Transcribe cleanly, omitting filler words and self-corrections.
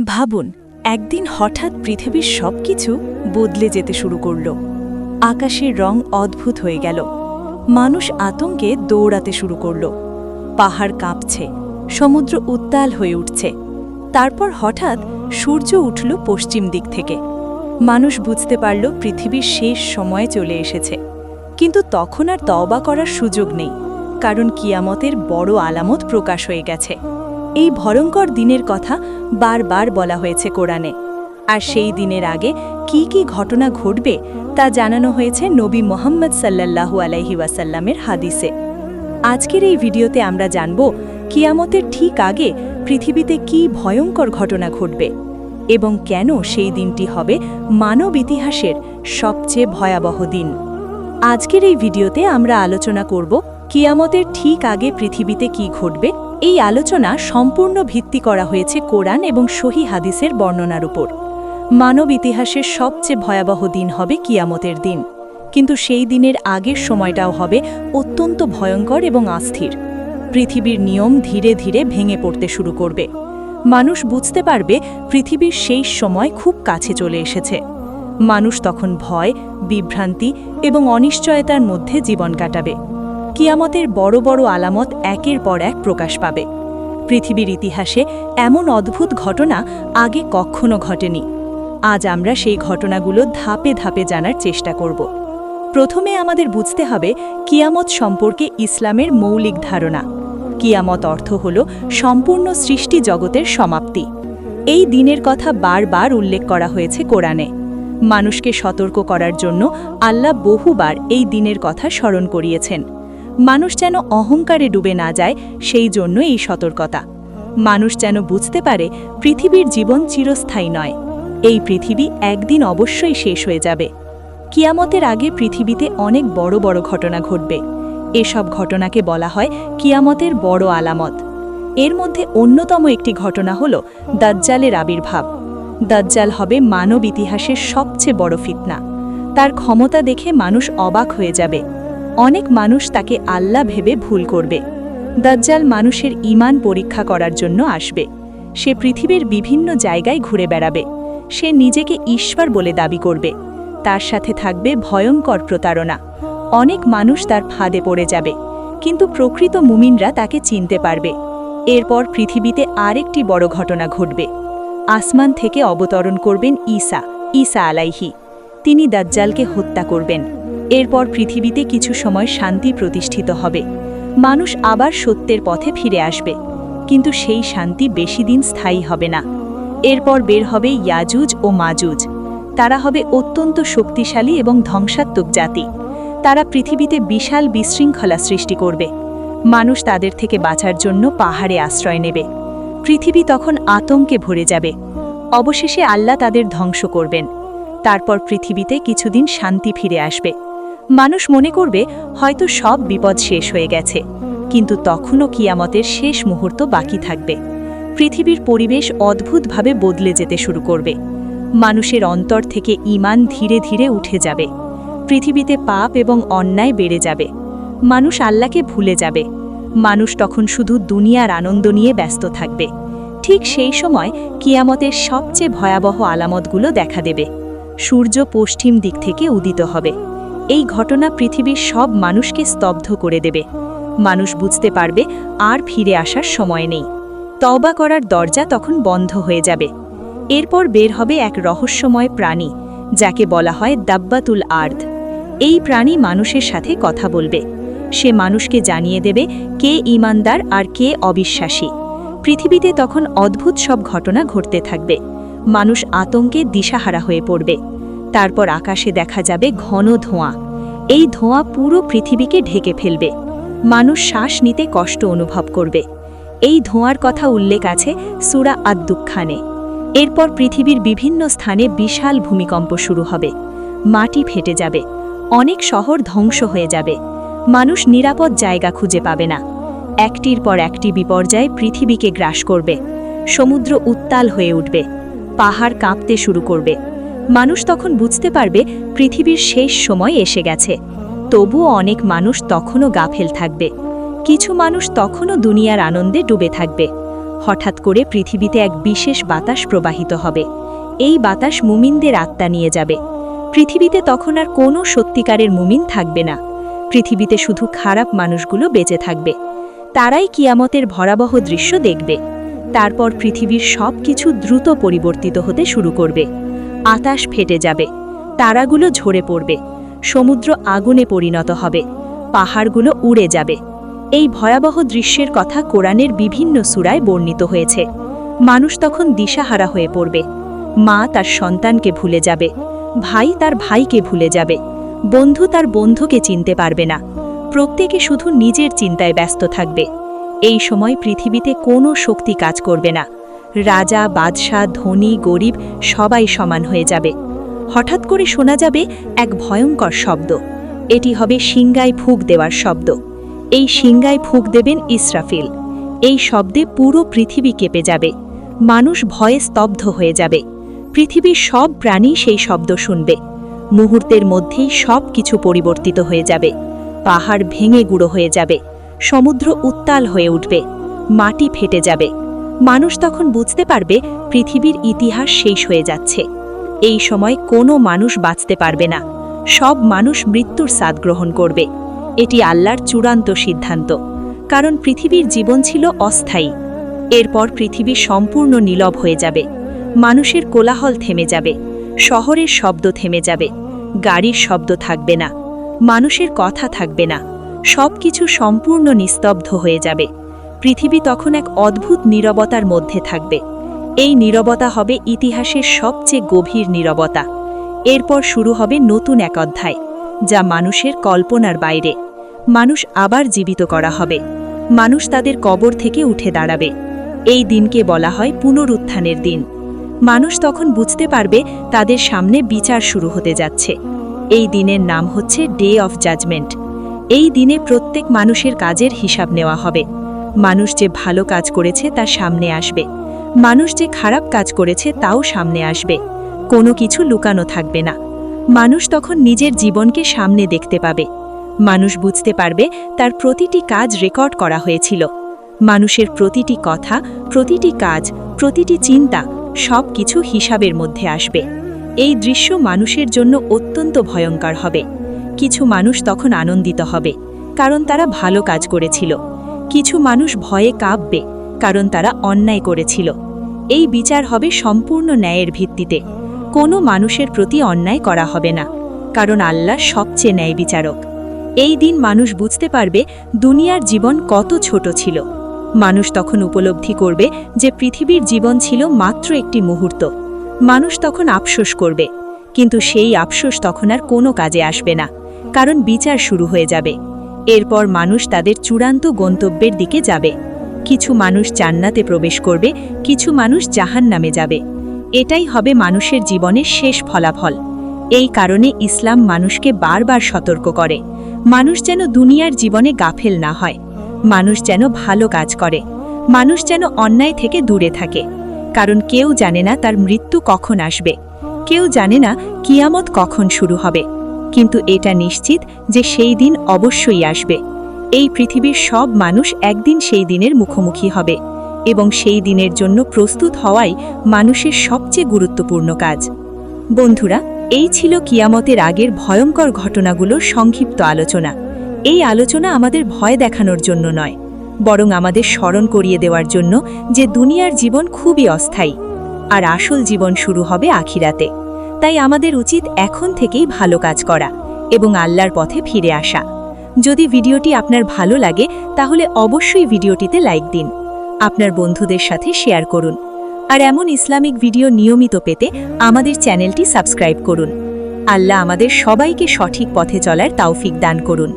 ভাবুন, একদিন হঠাৎ পৃথিবীর সবকিছু বদলে যেতে শুরু করল। আকাশের রং অদ্ভুত হয়ে গেল। মানুষ আতঙ্কে দৌড়াতে শুরু করল। পাহাড় কাঁপছে, সমুদ্র উত্তাল হয়ে উঠছে। তারপর হঠাৎ সূর্য উঠল পশ্চিম দিক থেকে। মানুষ বুঝতে পারল পৃথিবীর শেষ সময় চলে এসেছে। কিন্তু তখন আর তওবা করার সুযোগ নেই, কারণ কিয়ামতের বড় আলামত প্রকাশ হয়ে গেছে। এই ভয়ঙ্কর দিনের কথা বারবার বলা হয়েছে কোরআনে। আর সেই দিনের আগে কি কি ঘটনা ঘটবে তা জানানো হয়েছে নবী মুহাম্মদ সাল্লাল্লাহু আলাইহি ওয়াসাল্লামের হাদিসে। আজকের এই ভিডিওতে আমরা জানব কিয়ামতের ঠিক আগে পৃথিবীতে কি ভয়ঙ্কর ঘটনা ঘটবে এবং কেন সেই দিনটি হবে মানব ইতিহাসের সবচেয়ে ভয়াবহ দিন। আজকের এই ভিডিওতে আমরা আলোচনা করব কিয়ামতের ঠিক আগে পৃথিবীতে কি ঘটবে। এই আলোচনা সম্পূর্ণ ভিত্তি করা হয়েছে কোরআন এবং সহিহ হাদিসের বর্ণনার উপর। মানব ইতিহাসের সবচেয়ে ভয়াবহ দিন হবে কিয়ামতের দিন, কিন্তু সেই দিনের আগের সময়টাও হবে অত্যন্ত ভয়ঙ্কর এবং অস্থির। পৃথিবীর নিয়ম ধীরে ধীরে ভেঙে পড়তে শুরু করবে। মানুষ বুঝতে পারবে পৃথিবীর শেষ সময় খুব কাছে চলে এসেছে। মানুষ তখন ভয়, বিভ্রান্তি এবং অনিশ্চয়তার মধ্যে জীবন কাটাবে। কিয়ামতের বড় বড় আলামত একের পর এক প্রকাশ পাবে। পৃথিবীর ইতিহাসে এমন অদ্ভুত ঘটনা আগে কখনো ঘটেনি। আজ আমরা সেই ঘটনাগুলো ধাপে ধাপে জানার চেষ্টা করব। প্রথমে আমাদের বুঝতে হবে কিয়ামত সম্পর্কে ইসলামের মৌলিক ধারণা। কিয়ামত অর্থ হল সম্পূর্ণ সৃষ্টি জগতের সমাপ্তি। এই দিনের কথা বারবার উল্লেখ করা হয়েছে কোরআনে। মানুষকে সতর্ক করার জন্য আল্লাহ বহুবার এই দিনের কথা স্মরণ করিয়েছেন। মানুষ যেন অহংকারে ডুবে না যায়, সেই জন্য এই সতর্কতা। মানুষ যেন বুঝতে পারে পৃথিবীর জীবন চিরস্থায়ী নয়। এই পৃথিবী একদিন অবশ্যই শেষ হয়ে যাবে। কিয়ামতের আগে পৃথিবীতে অনেক বড় বড় ঘটনা ঘটবে। এসব ঘটনাকে বলা হয় কিয়ামতের বড় আলামত। এর মধ্যে অন্যতম একটি ঘটনা হল দাজ্জালের আবির্ভাব। দাজ্জাল হবে মানব ইতিহাসের সবচেয়ে বড় ফিতনা। তার ক্ষমতা দেখে মানুষ অবাক হয়ে যাবে। অনেক মানুষ তাকে আল্লাহ ভেবে ভুল করবে। দাজ্জাল মানুষের ঈমান পরীক্ষা করার জন্য আসবে। সে পৃথিবীর বিভিন্ন জায়গায় ঘুরে বেড়াবে। সে নিজেকে ঈশ্বর বলে দাবি করবে। তার সাথে থাকবে ভয়ঙ্কর প্রতারণা। অনেক মানুষ তার ফাঁদে পড়ে যাবে, কিন্তু প্রকৃত মুমিনরা তাকে চিনতে পারবে। এরপর পৃথিবীতে আরেকটি বড় ঘটনা ঘটবে। আসমান থেকে অবতরণ করবেন ঈসা আলাইহি। তিনি দাজ্জালকে হত্যা করবেন। এরপর পৃথিবীতে কিছু সময় শান্তি প্রতিষ্ঠিত হবে। মানুষ আবার সত্যের পথে ফিরে আসবে, কিন্তু সেই শান্তি বেশি দিন স্থায়ী হবে না। এরপর বের হবে ইয়াজুজ ও মাজুজ। তারা হবে অত্যন্ত শক্তিশালী এবং ধ্বংসাত্মক জাতি। তারা পৃথিবীতে বিশাল বিশৃঙ্খলা সৃষ্টি করবে। মানুষ তাদের থেকে বাঁচার জন্য পাহাড়ে আশ্রয় নেবে। পৃথিবী তখন আতঙ্কে ভরে যাবে। অবশেষে আল্লাহ তাদের ধ্বংস করবেন। তারপর পৃথিবীতে কিছুদিন শান্তি ফিরে আসবে। মানুষ মনে করবে হয়তো সব বিপদ শেষ হয়ে গেছে, কিন্তু তখনও কিয়ামতের শেষ মুহূর্ত বাকি থাকবে। পৃথিবীর পরিবেশ অদ্ভুতভাবে বদলে যেতে শুরু করবে। মানুষের অন্তর থেকে ঈমান ধীরে ধীরে উঠে যাবে। পৃথিবীতে পাপ এবং অন্যায় বেড়ে যাবে। মানুষ আল্লাহকে ভুলে যাবে। মানুষ তখন শুধু দুনিয়ার আনন্দ নিয়ে ব্যস্ত থাকবে। ঠিক সেই সময় কিয়ামতের সবচেয়ে ভয়াবহ আলামতগুলো দেখা দেবে। সূর্য পশ্চিম দিক থেকে উদিত হবে। এই ঘটনা পৃথিবীর সব মানুষকে স্তব্ধ করে দেবে। মানুষ বুঝতে পারবে আর ফিরে আসার সময় নেই। তওবা করার দরজা তখন বন্ধ হয়ে যাবে। এরপর বের হবে এক রহস্যময় প্রাণী, যাকে বলা হয় দাব্বাতুল আর্দ। এই প্রাণী মানুষের সাথে কথা বলবে। সে মানুষকে জানিয়ে দেবে কে ঈমানদার আর কে অবিশ্বাসী। পৃথিবীতে তখন অদ্ভুত সব ঘটনা ঘটতে থাকবে। মানুষ আতঙ্কে দিশাহারা হয়ে পড়বে। তারপর আকাশে দেখা যাবে ঘন ধোঁয়া। এই ধোঁয়া পুরো পৃথিবীকে ঢেকে ফেলবে। মানুষ শ্বাস নিতে কষ্ট অনুভব করবে। এই ধোঁয়ার কথা উল্লেখ আছে সূরা আদ-দুখানে। এরপর পৃথিবীর বিভিন্ন স্থানে বিশাল ভূমিকম্প শুরু হবে। মাটি ফেটে যাবে। অনেক শহর ধ্বংস হয়ে যাবে। মানুষ নিরাপদ জায়গা খুঁজে পাবে না। একটির পর একটি বিপর্যয় পৃথিবীকে গ্রাস করবে। সমুদ্র উত্তাল হয়ে উঠবে। পাহাড় কাঁপতে শুরু করবে। মানুষ তখন বুঝতে পারবে পৃথিবীর শেষ সময় এসে গেছে। তবুও অনেক মানুষ তখনও গাফেল থাকবে। কিছু মানুষ তখনও দুনিয়ার আনন্দে ডুবে থাকবে। হঠাৎ করে পৃথিবীতে এক বিশেষ বাতাস প্রবাহিত হবে। এই বাতাস মুমিনদের আত্মা নিয়ে যাবে। পৃথিবীতে তখন আর কোনো সত্যিকারের মুমিন থাকবে না। পৃথিবীতে শুধু খারাপ মানুষগুলো বেঁচে থাকবে। তারাই কিয়ামতের ভয়াবহ দৃশ্য দেখবে। তারপর পৃথিবীর সব কিছু দ্রুত পরিবর্তিত হতে শুরু করবে। আকাশ ফেটে যাবে, তারাগুলো ঝরে পড়বে, সমুদ্র আগুনে পরিণত হবে, পাহাড়গুলো উড়ে যাবে। এই ভয়াবহ দৃশ্যের কথা কোরআনের বিভিন্ন সূরায় বর্ণিত হয়েছে। মানুষ তখন দিশাহারা হয়ে পড়বে। মা তার সন্তানকে ভুলে যাবে, ভাই তার ভাইকে ভুলে যাবে, বন্ধু তার বন্ধুকে চিনতে পারবে না। প্রত্যেকে শুধু নিজের চিন্তায় ব্যস্ত থাকবে। এই সময় পৃথিবীতে কোনো শক্তি কাজ করবে না। রাজা, বাদশাহ, ধনী, গরিব সবাই সমান হয়ে যাবে। হঠাৎ করে শোনা যাবে এক ভয়ঙ্কর শব্দ। এটি হবে সিংগায় ফুঁক দেওয়ার শব্দ। এই সিংগায় ফুঁক দেবেন ইসরাফিল। এই শব্দে পুরো পৃথিবী কেঁপে যাবে। মানুষ ভয়ে স্তব্ধ হয়ে যাবে। পৃথিবীর সব প্রাণী সেই শব্দ শুনবে। মুহূর্তের মধ্যেই সব কিছু পরিবর্তিত হয়ে যাবে। পাহাড় ভেঙে গুঁড়ো হয়ে যাবে, সমুদ্র উত্তাল হয়ে উঠবে, মাটি ফেটে যাবে। মানুষ তখন বুঝতে পারবে পৃথিবীর ইতিহাস শেষ হয়ে যাচ্ছে। এই সময় কোনো মানুষ বাঁচতে পারবে না। সব মানুষ মৃত্যুর স্বাদ গ্রহণ করবে। এটি আল্লাহর চূড়ান্ত সিদ্ধান্ত, কারণ পৃথিবীর জীবন ছিল অস্থায়ী। এরপর পৃথিবী সম্পূর্ণ নীরব হয়ে যাবে। মানুষের কোলাহল থেমে যাবে, শহরের শব্দ থেমে যাবে, গাড়ির শব্দ থাকবে না, মানুষের কথা থাকবে না। সব কিছু সম্পূর্ণ নিস্তব্ধ হয়ে যাবে। পৃথিবী তখন এক অদ্ভুত নীরবতার মধ্যে থাকবে। এই নীরবতা হবে ইতিহাসের সবচেয়ে গভীর নীরবতা। এরপর শুরু হবে নতুন এক অধ্যায়, যা মানুষের কল্পনার বাইরে। মানুষ আবার জীবিত করা হবে। মানুষ তাদের কবর থেকে উঠে দাঁড়াবে। এই দিনকে বলা হয় পুনরুত্থানের দিন। মানুষ তখন বুঝতে পারবে তাদের সামনে বিচার শুরু হতে যাচ্ছে। এই দিনের নাম হচ্ছে ডে অফ জাজমেন্ট। এই দিনে প্রত্যেক মানুষের কাজের হিসাব নেওয়া হবে। মানুষ যে ভালো কাজ করেছে তা সামনে আসবে, মানুষ যে খারাপ কাজ করেছে তাও সামনে আসবে। কোনো কিছু লুকানো থাকবে না। মানুষ তখন নিজের জীবনকে সামনে দেখতে পাবে। মানুষ বুঝতে পারবে তার প্রতিটি কাজ রেকর্ড করা হয়েছিল। মানুষের প্রতিটি কথা, প্রতিটি কাজ, প্রতিটি চিন্তা সব কিছু হিসাবের মধ্যে আসবে। এই দৃশ্য মানুষের জন্য অত্যন্ত ভয়ঙ্কর হবে। কিছু মানুষ তখন আনন্দিত হবে, কারণ তারা ভালো কাজ করেছিল। কিছু মানুষ ভয়ে কাঁপবে, কারণ তারা অন্যায় করেছিল। এই বিচার হবে সম্পূর্ণ ন্যায়ের ভিত্তিতে। কোনো মানুষের প্রতি অন্যায় করা হবে না, কারণ আল্লাহ সবচেয়ে ন্যায় বিচারক। এই দিন মানুষ বুঝতে পারবে দুনিয়ার জীবন কত ছোট ছিল। মানুষ তখন উপলব্ধি করবে যে পৃথিবীর জীবন ছিল মাত্র একটি মুহূর্ত। মানুষ তখন আফসোস করবে, কিন্তু সেই আফসোস তখন আর কোনো কাজে আসবে না, কারণ বিচার শুরু হয়ে যাবে। এরপর মানুষ তাদের চূড়ান্ত গন্তব্যের দিকে যাবে। কিছু মানুষ জান্নাতে প্রবেশ করবে, কিছু মানুষ জাহান্নামে যাবে। এটাই হবে মানুষের জীবনের শেষ ফলাফল। এই কারণে ইসলাম মানুষকে বারবার সতর্ক করে, মানুষ যেন দুনিয়ার জীবনে গাফেল না হয়, মানুষ যেন ভালো কাজ করে, মানুষ যেন অন্যায় থেকে দূরে থাকে। কারণ কেউ জানে না তার মৃত্যু কখন আসবে, কেউ জানে না কিয়ামত কখন শুরু হবে। কিন্তু এটা নিশ্চিত যে সেই দিন অবশ্যই আসবে। এই পৃথিবীর সব মানুষ একদিন সেই দিনের মুখোমুখি হবে, এবং সেই দিনের জন্য প্রস্তুত হওয়াই মানুষের সবচেয়ে গুরুত্বপূর্ণ কাজ। বন্ধুরা, এই ছিল কিয়ামতের আগের ভয়ঙ্কর ঘটনাগুলোর সংক্ষিপ্ত আলোচনা। এই আলোচনা আমাদের ভয় দেখানোর জন্য নয়, বরং আমাদের স্মরণ করিয়ে দেওয়ার জন্য যে দুনিয়ার জীবন খুবই অস্থায়ী, আর আসল জীবন শুরু হবে আখিরাতে। তাই আমাদের উচিত এখন থেকেই ভালো কাজ করা এবং আল্লাহর পথে ফিরে আসা। যদি ভিডিওটি আপনার ভালো লাগে তাহলে অবশ্যই ভিডিওটিতে লাইক দিন, আপনার বন্ধুদের সাথে শেয়ার করুন, আর এমন ইসলামিক ভিডিও নিয়মিত পেতে আমাদের চ্যানেলটি সাবস্ক্রাইব করুন। আল্লাহ আমাদের সবাইকে সঠিক পথে চলার তৌফিক দান করুন।